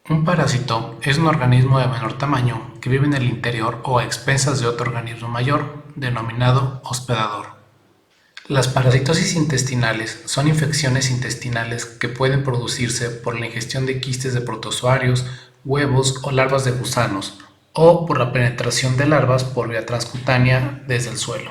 Un parásito es un organismo de menor tamaño que vive en el interior o a expensas de otro organismo mayor, denominado hospedador. Las parasitosis intestinales son infecciones intestinales que pueden producirse por la ingestión de quistes de protozoarios, huevos o larvas de gusanos, o por la penetración de larvas por vía transcutánea desde el suelo.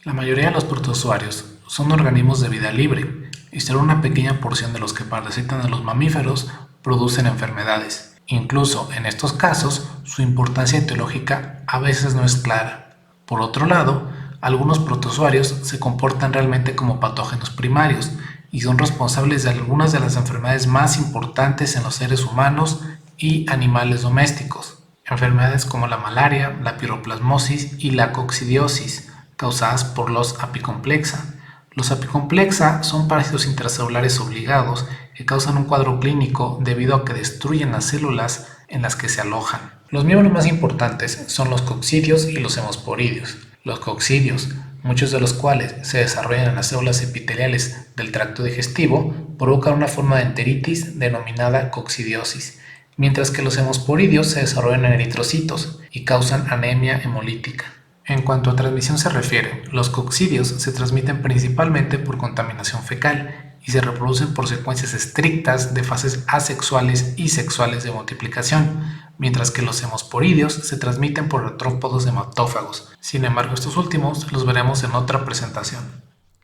La mayoría de los protozoarios son organismos de vida libre y solo una pequeña porción de los que parasitan a los mamíferos producen enfermedades. Incluso en estos casos, su importancia etiológica a veces no es clara. Por otro lado, algunos protozoarios se comportan realmente como patógenos primarios y son responsables de algunas de las enfermedades más importantes en los seres humanos y animales domésticos. Enfermedades como la malaria, la piroplasmosis y la coccidiosis, causadas por los apicomplexa. Los apicomplexa son parásitos intracelulares obligados que causan un cuadro clínico debido a que destruyen las células en las que se alojan. Los miembros más importantes son los coccidios y los hemosporidios. Los coccidios, muchos de los cuales se desarrollan en las células epiteliales del tracto digestivo, provocan una forma de enteritis denominada coccidiosis, mientras que los hemosporidios se desarrollan en eritrocitos y causan anemia hemolítica. En cuanto a transmisión se refiere, los coccidios se transmiten principalmente por contaminación fecal y se reproducen por secuencias estrictas de fases asexuales y sexuales de multiplicación, mientras que los hemosporidios se transmiten por artrópodos hematófagos. Sin embargo, estos últimos los veremos en otra presentación.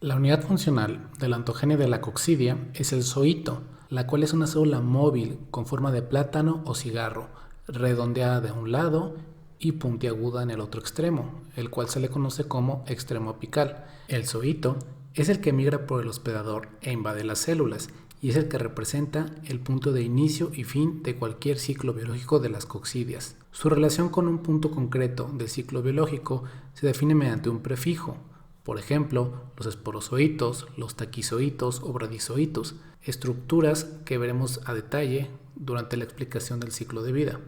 La unidad funcional de la ontogenia de la coccidia es el zoito, la cual es una célula móvil con forma de plátano o cigarro, redondeada de un lado y puntiaguda en el otro extremo, el cual se le conoce como extremo apical. El zoito es el que migra por el hospedador e invade las células y es el que representa el punto de inicio y fin de cualquier ciclo biológico de las coccidias. Su relación con un punto concreto del ciclo biológico se define mediante un prefijo. Por ejemplo, los esporozoitos, los taquizoitos o bradizoitos, estructuras que veremos a detalle durante la explicación del ciclo de vida.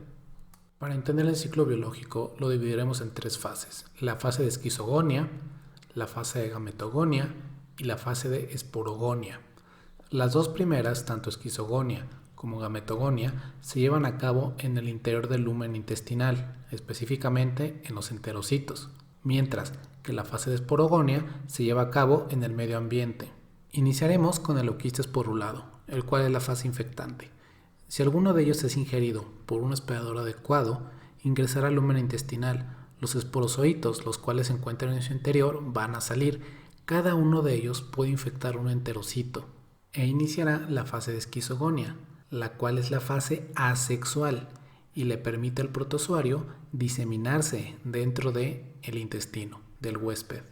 Para entender el ciclo biológico lo dividiremos en tres fases: la fase de esquizogonia, la fase de gametogonia y la fase de esporogonia. Las dos primeras, tanto esquizogonia como gametogonia, se llevan a cabo en el interior del lumen intestinal, específicamente en los enterocitos, mientras que la fase de esporogonia se lleva a cabo en el medio ambiente. Iniciaremos con el leuquista esporulado, el cual es la fase infectante. Si alguno de ellos es ingerido por un hospedador adecuado, ingresará al lumen intestinal. Los esporozoitos, los cuales se encuentran en su interior, van a salir. Cada uno de ellos puede infectar un enterocito e iniciará la fase de esquizogonia, la cual es la fase asexual y le permite al protozoario diseminarse dentro del intestino del huésped.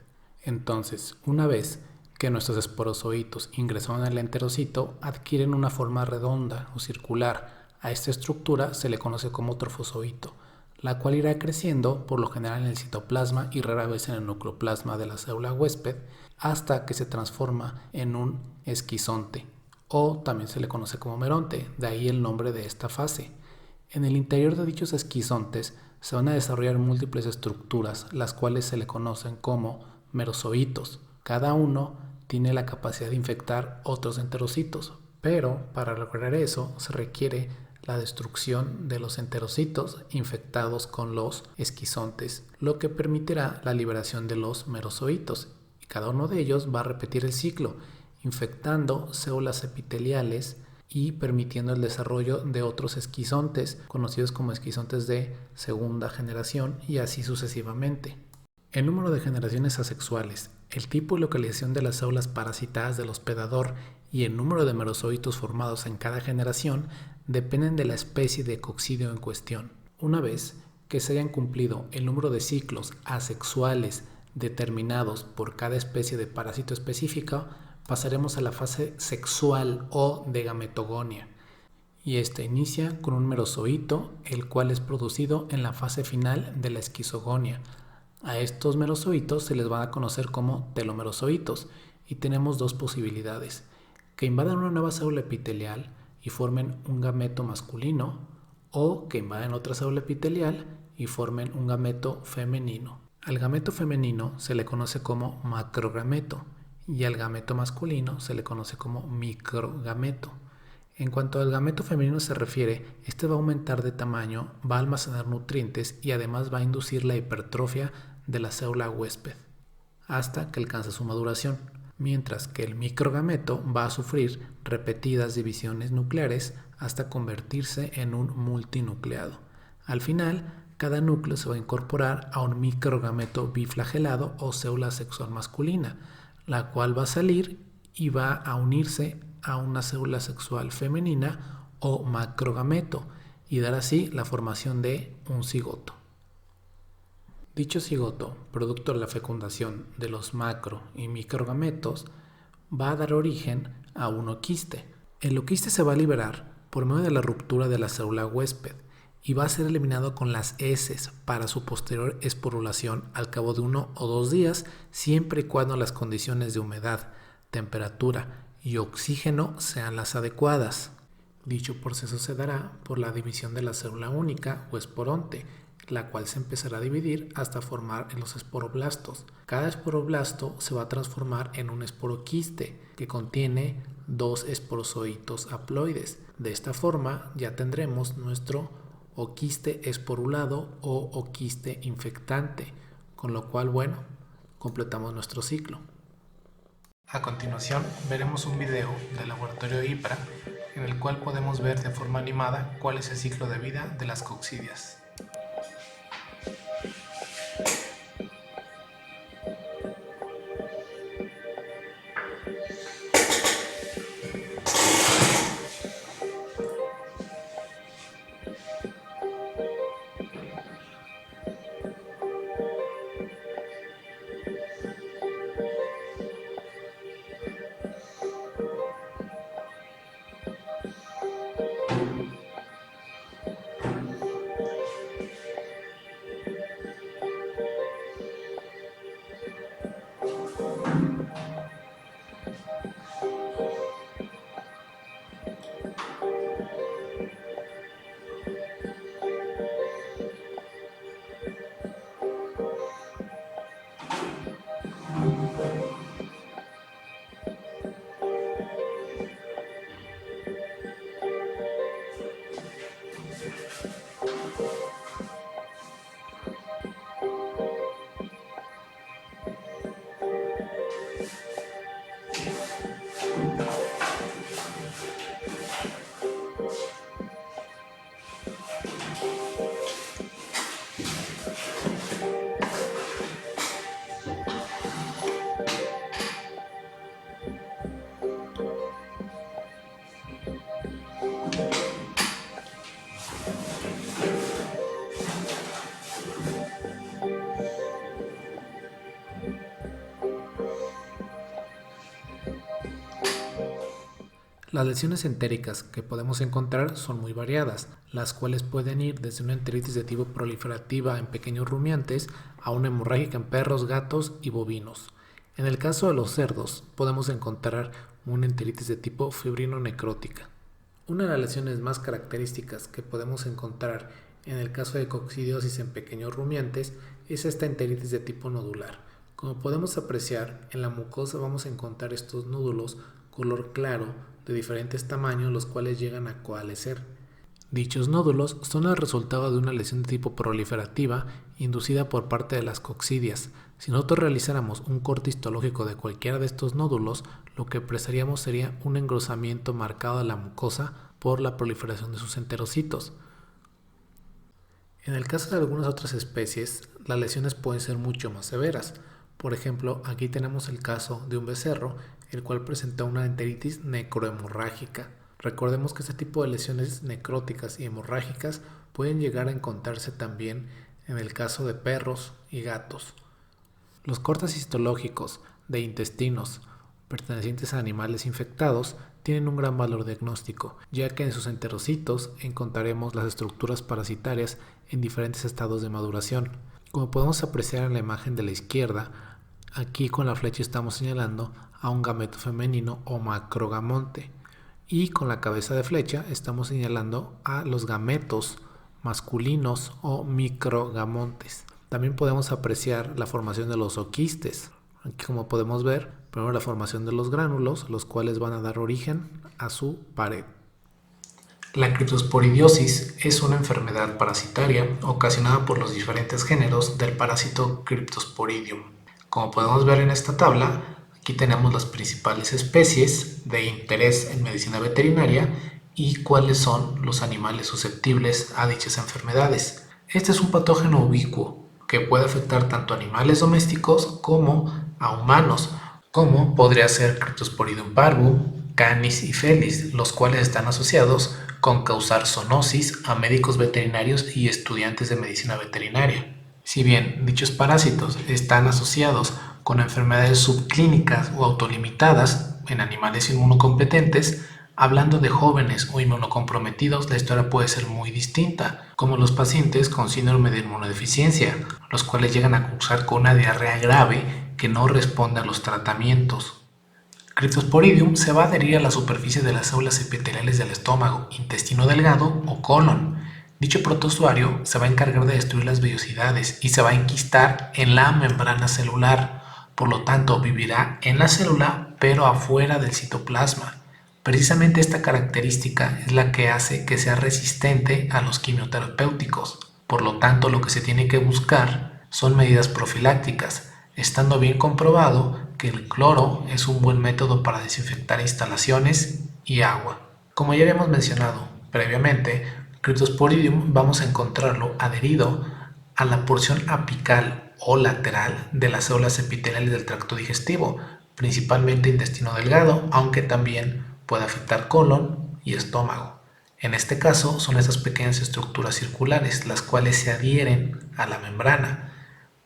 Entonces, una vez que nuestros esporozoitos ingresaron al enterocito, adquieren una forma redonda o circular. A esta estructura se le conoce como trofozoito, la cual irá creciendo por lo general en el citoplasma y rara vez en el nucleoplasma de la célula huésped, hasta que se transforma en un esquizonte, o también se le conoce como meronte, de ahí el nombre de esta fase. En el interior de dichos esquizontes se van a desarrollar múltiples estructuras, las cuales se le conocen como merozoitos. Cada uno tiene la capacidad de infectar otros enterocitos, pero para lograr eso se requiere la destrucción de los enterocitos infectados con los esquizontes, lo que permitirá la liberación de los merozoitos, y cada uno de ellos va a repetir el ciclo, infectando células epiteliales y permitiendo el desarrollo de otros esquizontes, conocidos como esquizontes de segunda generación, y así sucesivamente. El número de generaciones asexuales, el tipo y localización de las células parasitadas del hospedador y el número de merozoitos formados en cada generación dependen de la especie de coccidio en cuestión. Una vez que se hayan cumplido el número de ciclos asexuales determinados por cada especie de parásito específica, pasaremos a la fase sexual o de gametogonia, y esta inicia con un merozoito, el cual es producido en la fase final de la esquizogonia. A estos merozoitos se les van a conocer como telomerozoitos, y tenemos dos posibilidades: que invadan una nueva célula epitelial y formen un gameto masculino, o que invaden otra célula epitelial y formen un gameto femenino. Al gameto femenino se le conoce como macrogameto y al gameto masculino se le conoce como microgameto. En cuanto al gameto femenino se refiere, este va a aumentar de tamaño, va a almacenar nutrientes y además va a inducir la hipertrofia de la célula huésped hasta que alcanza su maduración, mientras que el microgameto va a sufrir repetidas divisiones nucleares hasta convertirse en un multinucleado. Al final, cada núcleo se va a incorporar a un microgameto biflagelado o célula sexual masculina, la cual va a salir y va a unirse a una célula sexual femenina o macrogameto y dar así la formación de un cigoto. Dicho cigoto, producto de la fecundación de los macro y microgametos, va a dar origen a un oquiste. El oquiste se va a liberar por medio de la ruptura de la célula huésped y va a ser eliminado con las heces para su posterior esporulación al cabo de 1 o 2 días, siempre y cuando las condiciones de humedad, temperatura y oxígeno sean las adecuadas. Dicho proceso se dará por la división de la célula única o esporonte, la cual se empezará a dividir hasta formar en los esporoblastos. Cada esporoblasto se va a transformar en un esporoquiste que contiene 2 esporozoitos haploides. De esta forma ya tendremos nuestro oquiste esporulado o oquiste infectante, con lo cual, completamos nuestro ciclo. A continuación veremos un video del laboratorio IPRA en el cual podemos ver de forma animada cuál es el ciclo de vida de las coccidias. Las lesiones entéricas que podemos encontrar son muy variadas, las cuales pueden ir desde una enteritis de tipo proliferativa en pequeños rumiantes a una hemorrágica en perros, gatos y bovinos. En el caso de los cerdos, podemos encontrar una enteritis de tipo fibrino-necrótica. Una de las lesiones más características que podemos encontrar en el caso de coccidiosis en pequeños rumiantes es esta enteritis de tipo nodular. Como podemos apreciar, en la mucosa vamos a encontrar estos nódulos color claro de diferentes tamaños, los cuales llegan a coalescer. Dichos nódulos son el resultado de una lesión de tipo proliferativa inducida por parte de las coccidias. Si nosotros realizáramos un corte histológico de cualquiera de estos nódulos, lo que apreciaríamos sería un engrosamiento marcado de la mucosa por la proliferación de sus enterocitos. En el caso de algunas otras especies, las lesiones pueden ser mucho más severas. Por ejemplo, aquí tenemos el caso de un becerro, el cual presenta una enteritis necrohemorrágica. Recordemos que este tipo de lesiones necróticas y hemorrágicas pueden llegar a encontrarse también en el caso de perros y gatos. Los cortes histológicos de intestinos pertenecientes a animales infectados tienen un gran valor diagnóstico, ya que en sus enterocitos encontraremos las estructuras parasitarias en diferentes estados de maduración. Como podemos apreciar en la imagen de la izquierda, aquí con la flecha estamos señalando a un gameto femenino o macrogamonte, y con la cabeza de flecha estamos señalando a los gametos masculinos o microgamontes. También podemos apreciar la formación de los oquistes. Aquí, como podemos ver, primero la formación de los gránulos, los cuales van a dar origen a su pared. La criptosporidiosis es una enfermedad parasitaria ocasionada por los diferentes géneros del parásito Cryptosporidium. Como podemos ver en esta tabla, aquí tenemos las principales especies de interés en medicina veterinaria y cuáles son los animales susceptibles a dichas enfermedades. Este es un patógeno ubicuo que puede afectar tanto a animales domésticos como a humanos, como podría ser Cryptosporidium parvum, Canis y Felis, los cuales están asociados con causar zoonosis a médicos veterinarios y estudiantes de medicina veterinaria. Si bien dichos parásitos están asociados con enfermedades subclínicas o autolimitadas en animales inmunocompetentes, hablando de jóvenes o inmunocomprometidos, la historia puede ser muy distinta, como los pacientes con síndrome de inmunodeficiencia, los cuales llegan a cursar con una diarrea grave que no responde a los tratamientos. Cryptosporidium se va a adherir a la superficie de las células epiteliales del estómago, intestino delgado o colon. Dicho protozoario se va a encargar de destruir las vellosidades y se va a enquistar en la membrana celular. Por lo tanto, vivirá en la célula pero afuera del citoplasma. Precisamente esta característica es la que hace que sea resistente a los quimioterapéuticos. Por lo tanto, lo que se tiene que buscar son medidas profilácticas, estando bien comprobado que el cloro es un buen método para desinfectar instalaciones y agua. Como ya habíamos mencionado previamente, Cryptosporidium vamos a encontrarlo adherido a la porción apical o lateral de las células epiteliales del tracto digestivo, principalmente intestino delgado, aunque también puede afectar colon y estómago. En este caso son esas pequeñas estructuras circulares, las cuales se adhieren a la membrana.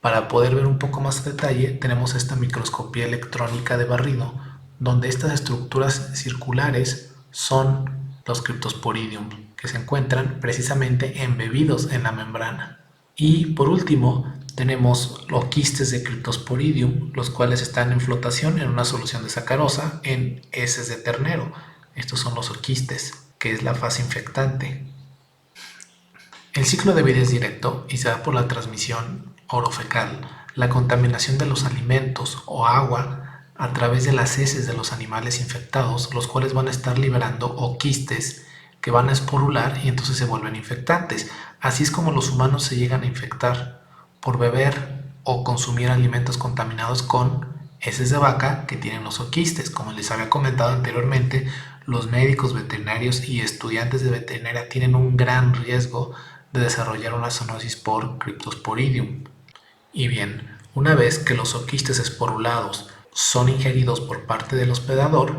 Para poder ver un poco más a detalle, tenemos esta microscopía electrónica de barrido, donde estas estructuras circulares son los Cryptosporidium, que se encuentran precisamente embebidos en la membrana. Y por último, tenemos los quistes de Cryptosporidium, los cuales están en flotación en una solución de sacarosa en heces de ternero. Estos son los oquistes, que es la fase infectante. El ciclo de vida es directo y se da por la transmisión orofecal, la contaminación de los alimentos o agua a través de las heces de los animales infectados, los cuales van a estar liberando oquistes que van a esporular y entonces se vuelven infectantes. Así es como los humanos se llegan a infectar por beber o consumir alimentos contaminados con heces de vaca que tienen los oquistes. Como les había comentado anteriormente, los médicos veterinarios y estudiantes de veterinaria tienen un gran riesgo de desarrollar una zoonosis por Cryptosporidium. Y bien, una vez que los oquistes esporulados son ingeridos por parte del hospedador,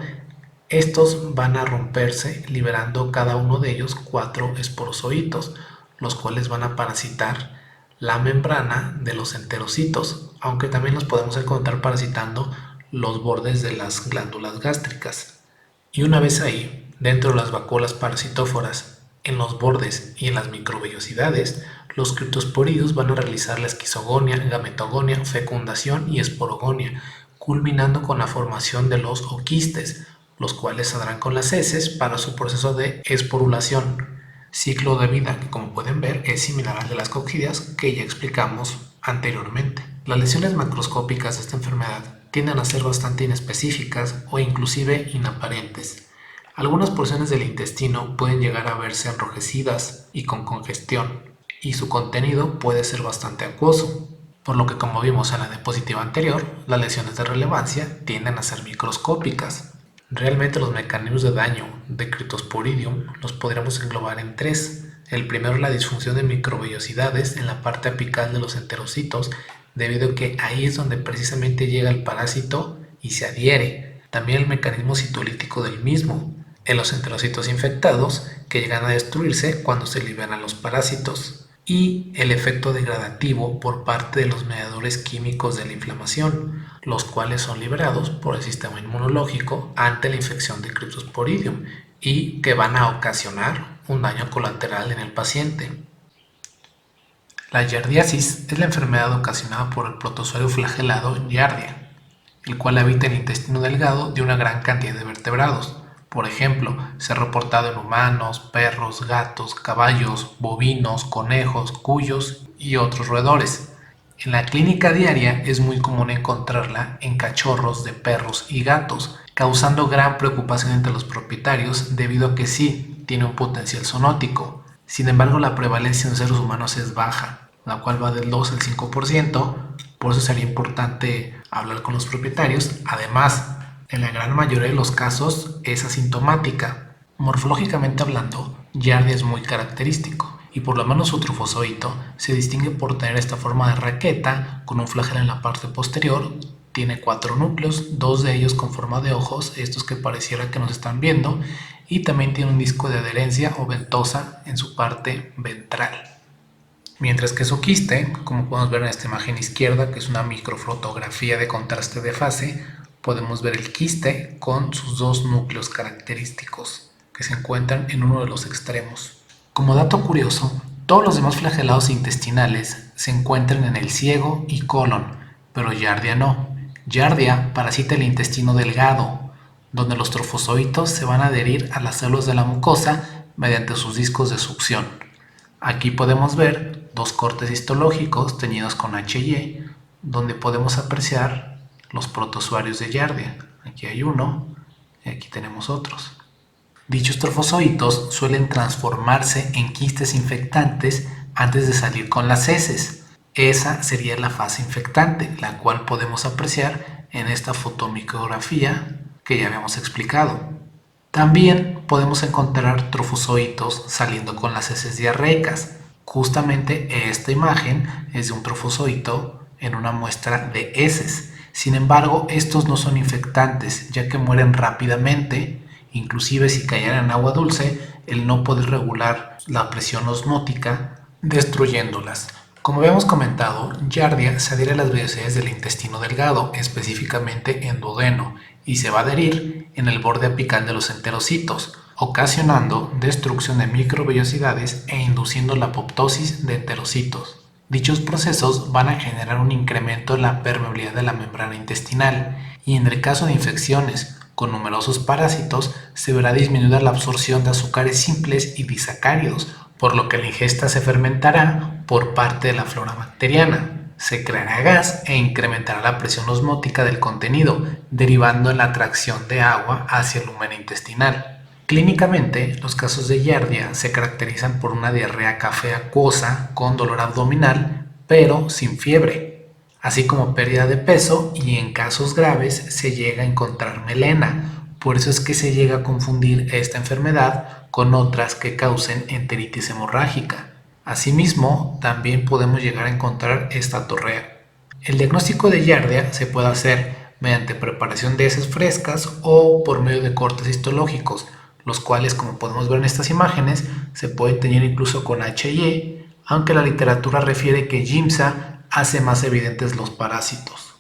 estos van a romperse liberando cada uno de ellos 4 esporozoitos, los cuales van a parasitar la membrana de los enterocitos, aunque también los podemos encontrar parasitando los bordes de las glándulas gástricas. Y una vez ahí, dentro de las vacuolas parasitóforas, en los bordes y en las microvellosidades, los criptosporidios van a realizar la esquizogonia, gametogonia, fecundación y esporogonia, culminando con la formación de los oquistes, los cuales saldrán con las heces para su proceso de esporulación. Ciclo de vida que, como pueden ver, es similar al de las coccidias que ya explicamos anteriormente. Las lesiones macroscópicas de esta enfermedad tienden a ser bastante inespecíficas o inclusive inaparentes. Algunas porciones del intestino pueden llegar a verse enrojecidas y con congestión, y su contenido puede ser bastante acuoso, por lo que, como vimos en la diapositiva anterior, las lesiones de relevancia tienden a ser microscópicas. Realmente los mecanismos de daño de Cryptosporidium los podríamos englobar en 3. El primero es la disfunción de microvellosidades en la parte apical de los enterocitos, debido a que ahí es donde precisamente llega el parásito y se adhiere. También el mecanismo citolítico del mismo, en los enterocitos infectados que llegan a destruirse cuando se liberan los parásitos, y el efecto degradativo por parte de los mediadores químicos de la inflamación, los cuales son liberados por el sistema inmunológico ante la infección de Cryptosporidium y que van a ocasionar un daño colateral en el paciente. La giardiasis es la enfermedad ocasionada por el protozoario flagelado Giardia, el cual habita en el intestino delgado de una gran cantidad de vertebrados. Por ejemplo, se ha reportado en humanos, perros, gatos, caballos, bovinos, conejos, cuyos y otros roedores. En la clínica diaria es muy común encontrarla en cachorros de perros y gatos, causando gran preocupación entre los propietarios debido a que sí, tiene un potencial zoonótico. Sin embargo, la prevalencia en seres humanos es baja, la cual va del 2 al 5%, por eso sería importante hablar con los propietarios. Además, en la gran mayoría de los casos es asintomática. Morfológicamente hablando, Giardia es muy característico y por lo menos su trofozoito se distingue por tener esta forma de raqueta con un flagelo en la parte posterior. Tiene 4 núcleos, 2 de ellos con forma de ojos, estos que pareciera que nos están viendo, y también tiene un disco de adherencia o ventosa en su parte ventral. Mientras que su quiste, como podemos ver en esta imagen izquierda, que es una microfotografía de contraste de fase, podemos ver el quiste con sus 2 núcleos característicos que se encuentran en uno de los extremos. Como dato curioso, todos los demás flagelados intestinales se encuentran en el ciego y colon, pero Giardia no. Giardia parasita el intestino delgado, donde los trofozoitos se van a adherir a las células de la mucosa mediante sus discos de succión. Aquí podemos ver 2 cortes histológicos teñidos con H&E, donde podemos apreciar los protozoarios de Giardia. Aquí hay uno y aquí tenemos otros. Dichos trofozoitos suelen transformarse en quistes infectantes antes de salir con las heces. Esa sería la fase infectante, la cual podemos apreciar en esta fotomicrografía que ya habíamos explicado. También podemos encontrar trofozoitos saliendo con las heces diarreicas. Justamente esta imagen es de un trofozoito en una muestra de heces. Sin embargo, estos no son infectantes, ya que mueren rápidamente. Inclusive si cayeran en agua dulce, el no poder regular la presión osmótica, destruyéndolas. Como habíamos comentado, Giardia se adhiere a las vellosidades del intestino delgado, específicamente en duodeno, y se va a adherir en el borde apical de los enterocitos, ocasionando destrucción de microvellosidades e induciendo la apoptosis de enterocitos. Dichos procesos van a generar un incremento en la permeabilidad de la membrana intestinal y en el caso de infecciones con numerosos parásitos se verá disminuida la absorción de azúcares simples y disacáridos, por lo que la ingesta se fermentará por parte de la flora bacteriana. Se creará gas e incrementará la presión osmótica del contenido, derivando en la atracción de agua hacia el lumen intestinal. Clínicamente, los casos de Giardia se caracterizan por una diarrea café acuosa con dolor abdominal, pero sin fiebre, así como pérdida de peso y en casos graves se llega a encontrar melena. Por eso es que se llega a confundir esta enfermedad con otras que causen enteritis hemorrágica. Asimismo, también podemos llegar a encontrar estatorrea. El diagnóstico de Giardia se puede hacer mediante preparación de heces frescas o por medio de cortes histológicos, los cuales, como podemos ver en estas imágenes, se pueden teñir incluso con H&E, aunque la literatura refiere que Giemsa hace más evidentes los parásitos.